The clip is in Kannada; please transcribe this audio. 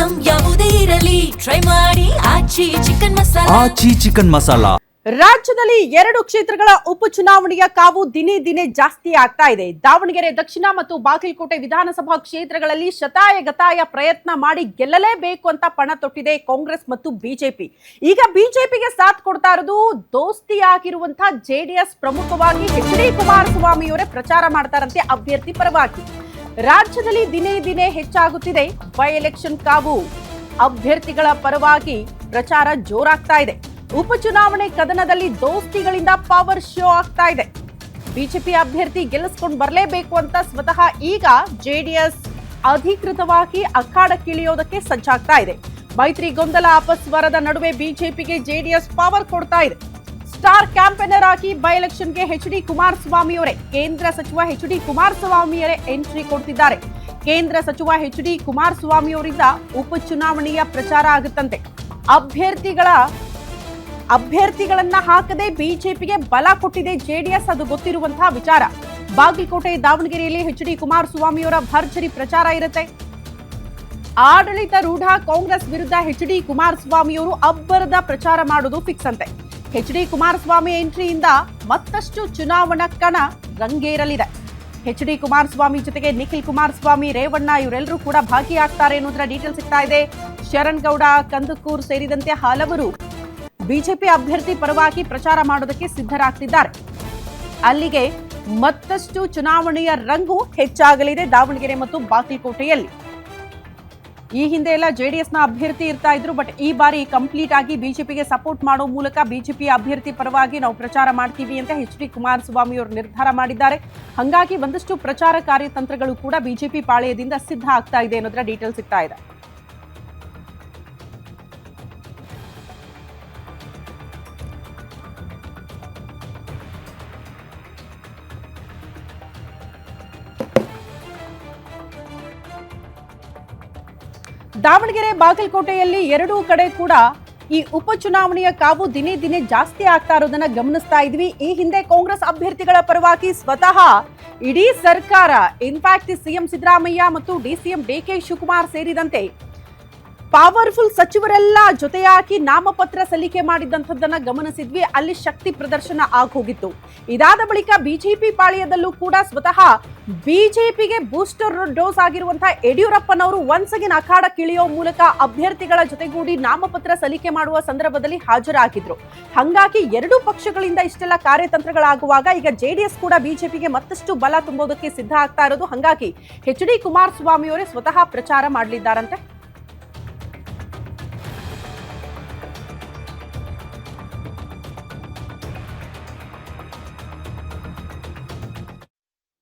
ಐಟಂ ಯಾವುದೇ ಇರಲಿ ಟ್ರೈ ಮಾಡಿ ಆಚಿ ಚಿಕನ್ ಮಸಾಲಾ. ರಾಜ್ಯದಲ್ಲಿ 2 ಕ್ಷೇತ್ರಗಳ ಉಪಚುನಾವಣೆಯ ಕಾವು ದಿನೇ ದಿನೇ ಜಾಸ್ತಿ ಆಗ್ತಾ ಇದೆ. ದಾವಣಗೆರೆ ದಕ್ಷಿಣ ಮತ್ತು ಬಾಗಲಕೋಟೆ ವಿಧಾನಸಭಾ ಕ್ಷೇತ್ರಗಳಲ್ಲಿ ಶತಾಯಗತಾಯ ಪ್ರಯತ್ನ ಮಾಡಿ ಗೆಲ್ಲಲೇಬೇಕು ಅಂತ ಪಣ ತೊಟ್ಟಿದೆ ಕಾಂಗ್ರೆಸ್ ಮತ್ತು ಬಿಜೆಪಿ. ಈಗ ಬಿಜೆಪಿಗೆ ಸಾಥ್ ಕೊಡ್ತಾ ಇರೋದು ದೋಸ್ತಿಯಾಗಿರುವಂತಹ ಜೆಡಿಎಸ್. ಪ್ರಮುಖವಾಗಿ ಎಚ್.ಡಿ. ಕುಮಾರಸ್ವಾಮಿಯವರೇ ಪ್ರಚಾರ ಮಾಡ್ತಾರಂತೆ ಅಭ್ಯರ್ಥಿ ಪರವಾಗಿ. ರಾಜ್ಯದಲ್ಲಿ ದಿನೇ ದಿನೇ ಹೆಚ್ಚಾಗುತ್ತಿದೆ ಬೈ ಎಲೆಕ್ಷನ್ ಕಾವು. ಅಭ್ಯರ್ಥಿಗಳ ಪರವಾಗಿ ಪ್ರಚಾರ ಜೋರಾಗ್ತಾ ಇದೆ. ಉಪಚುನಾವಣೆ ಕದನದಲ್ಲಿ ದೋಸ್ತಿಗಳಿಂದ ಪವರ್ ಶೋ ಆಗ್ತಾ ಇದೆ. ಬಿಜೆಪಿ ಅಭ್ಯರ್ಥಿ ಗೆಲ್ಲಿಸಿಕೊಂಡು ಬರಲೇಬೇಕು ಅಂತ ಸ್ವತಃ ಈಗ ಜೆಡಿಎಸ್ ಅಧಿಕೃತವಾಗಿ ಅಖಾಡಕ್ಕಿಳಿಯೋದಕ್ಕೆ ಸಜ್ಜಾಗ್ತಾ ಇದೆ. ಮೈತ್ರಿ ಗೊಂದಲ ಅಪಸ್ವರದ ನಡುವೆ ಬಿಜೆಪಿಗೆ ಜೆಡಿಎಸ್ ಪವರ್ ಕೊಡ್ತಾ ಇದೆ. ಸ್ಟಾರ್ ಕ್ಯಾಂಪೇನರ್ ಆಗಿ ಬೈ ಎಲೆಕ್ಷನ್ಗೆ ಎಚ್.ಡಿ. ಕುಮಾರಸ್ವಾಮಿಯವರೇ, ಕೇಂದ್ರ ಸಚಿವ ಎಚ್.ಡಿ. ಕುಮಾರಸ್ವಾಮಿಯವರೇ ಎಂಟ್ರಿ ಕೊಡ್ತಿದ್ದಾರೆ. ಕೇಂದ್ರ ಸಚಿವ ಎಚ್.ಡಿ. ಕುಮಾರಸ್ವಾಮಿಯವರಿಂದ ಉಪಚುನಾವಣೆಯ ಪ್ರಚಾರ ಆಗುತ್ತಂತೆ. ಅಭ್ಯರ್ಥಿಗಳನ್ನ ಹಾಕದೆ ಬಿಜೆಪಿಗೆ ಬಲ ಕೊಟ್ಟಿದೆ ಜೆಡಿಎಸ್, ಅದು ಗೊತ್ತಿರುವಂತಹ ವಿಚಾರ. ಬಾಗಲಕೋಟೆ, ದಾವಣಗೆರೆಯಲ್ಲಿ ಎಚ್.ಡಿ. ಕುಮಾರಸ್ವಾಮಿಯವರ ಭರ್ಜರಿ ಪ್ರಚಾರ ಇರುತ್ತೆ. ಆಡಳಿತ ರೂಢ ಕಾಂಗ್ರೆಸ್ ವಿರುದ್ಧ ಎಚ್.ಡಿ. ಕುಮಾರಸ್ವಾಮಿಯವರು ಅಬ್ಬರದ ಪ್ರಚಾರ ಮಾಡೋದು ಫಿಕ್ಸ್ ಅಂತೆ. ಎಚ್.ಡಿ. ಕುಮಾರಸ್ವಾಮಿ ಎಂಟ್ರಿಯಿಂದ ಮತ್ತಷ್ಟು ಚುನಾವಣಾ ಕಣ ರಂಗೇರಲಿದೆ. ಎಚ್.ಡಿ. ಕುಮಾರಸ್ವಾಮಿ ಜೊತೆಗೆ ನಿಖಿಲ್ ಕುಮಾರಸ್ವಾಮಿ, ರೇವಣ್ಣ ಇವರೆಲ್ಲರೂ ಕೂಡ ಭಾಗಿಯಾಗ್ತಾರೆ ಅನ್ನೋದರ ಡೀಟೇಲ್ ಸಿಗ್ತಾ ಇದೆ. ಶರಣ್ ಗೌಡ, ಕಂದಕೂರ್ ಸೇರಿದಂತೆ ಹಲವರು ಬಿಜೆಪಿ ಅಭ್ಯರ್ಥಿ ಪರವಾಗಿ ಪ್ರಚಾರ ಮಾಡೋದಕ್ಕೆ ಸಿದ್ಧರಾಗ್ತಿದ್ದಾರೆ. ಅಲ್ಲಿಗೆ ಮತ್ತಷ್ಟು ಚುನಾವಣೆಯ ರಂಗು ಹೆಚ್ಚಾಗಲಿದೆ ದಾವಣಗೆರೆ ಮತ್ತು ಬಾಗಲಕೋಟೆಯಲ್ಲಿ. ಈ ಹಿಂದೆ ಎಲ್ಲ ಜೆಡಿಎಸ್ನ ಅಭ್ಯರ್ಥಿ ಇರ್ತಾ ಇದ್ರು, ಬಟ್ ಈ ಬಾರಿ ಕಂಪ್ಲೀಟ್ ಆಗಿ ಬಿಜೆಪಿಗೆ ಸಪೋರ್ಟ್ ಮಾಡೋ ಮೂಲಕ ಬಿಜೆಪಿ ಅಭ್ಯರ್ಥಿ ಪರವಾಗಿ ನಾವು ಪ್ರಚಾರ ಮಾಡ್ತೀವಿ ಅಂತ ಎಚ್.ಡಿ. ಕುಮಾರಸ್ವಾಮಿ ಅವರು ನಿರ್ಧಾರ ಮಾಡಿದ್ದಾರೆ. ಹಾಗಾಗಿ ಒಂದಷ್ಟು ಪ್ರಚಾರ ಕಾರ್ಯತಂತ್ರಗಳು ಕೂಡ ಬಿಜೆಪಿ ಪಾಳೆಯದಿಂದ ಸಿದ್ಧ ಆಗ್ತಾ ಇದೆ ಅನ್ನೋದರ ಡೀಟೇಲ್ ಸಿಗ್ತಾ ಇದೆ. ದಾವಣಗೆರೆ, ಬಾಗಲಕೋಟೆಯಲ್ಲಿ ಎರಡೂ ಕಡೆ ಕೂಡ ಈ ಉಪಚುನಾವಣೆಯ ಕಾವು ದಿನೇ ದಿನೇ ಜಾಸ್ತಿ ಆಗ್ತಾ ಇರೋದನ್ನ ಗಮನಿಸ್ತಾ ಇದ್ವಿ. ಈ ಹಿಂದೆ ಕಾಂಗ್ರೆಸ್ ಅಭ್ಯರ್ಥಿಗಳ ಪರವಾಗಿ ಸ್ವತಃ ಇಡೀ ಸರ್ಕಾರ, ಇನ್ಫ್ಯಾಕ್ಟ್ ಸಿಎಂ ಸಿದ್ದರಾಮಯ್ಯ ಮತ್ತು ಡಿಸಿಎಂ ಡಿ.ಕೆ. ಶಿವಕುಮಾರ್ ಸೇರಿದಂತೆ ಪವರ್ಫುಲ್ ಸಚಿವರೆಲ್ಲ ಜೊತೆಯಾಗಿ ನಾಮಪತ್ರ ಸಲ್ಲಿಕೆ ಮಾಡಿದಂಥದ್ದನ್ನ ಗಮನಿಸಿದ್ವಿ. ಅಲ್ಲಿ ಶಕ್ತಿ ಪ್ರದರ್ಶನ ಆಗೋಗಿತ್ತು. ಇದಾದ ಬಳಿಕ ಬಿಜೆಪಿ ಪಾಳ್ಯದಲ್ಲೂ ಕೂಡ ಸ್ವತಃ ಬಿಜೆಪಿಗೆ ಬೂಸ್ಟರ್ ಡೋಸ್ ಆಗಿರುವಂತಹ ಯಡಿಯೂರಪ್ಪನವರು ಒನ್ಸ್ ಅಗೇನ್ ಅಖಾಡಕ್ಕಿಳಿಯೋ ಮೂಲಕ ಅಭ್ಯರ್ಥಿಗಳ ಜೊತೆಗೂಡಿ ನಾಮಪತ್ರ ಸಲ್ಲಿಕೆ ಮಾಡುವ ಸಂದರ್ಭದಲ್ಲಿ ಹಾಜರಾಗಿದ್ರು. ಹಾಗಾಗಿ ಎರಡೂ ಪಕ್ಷಗಳಿಂದ ಇಷ್ಟೆಲ್ಲ ಕಾರ್ಯತಂತ್ರಗಳಾಗುವಾಗ ಈಗ ಜೆಡಿಎಸ್ ಕೂಡ ಬಿಜೆಪಿಗೆ ಮತ್ತಷ್ಟು ಬಲ ತುಂಬೋದಕ್ಕೆ ಸಿದ್ಧ ಆಗ್ತಾ ಇರೋದು. ಹಾಗಾಗಿ ಎಚ್.ಡಿ. ಕುಮಾರಸ್ವಾಮಿಯವರೇ ಸ್ವತಃ ಪ್ರಚಾರ ಮಾಡಲಿದ್ದಾರಂತೆ.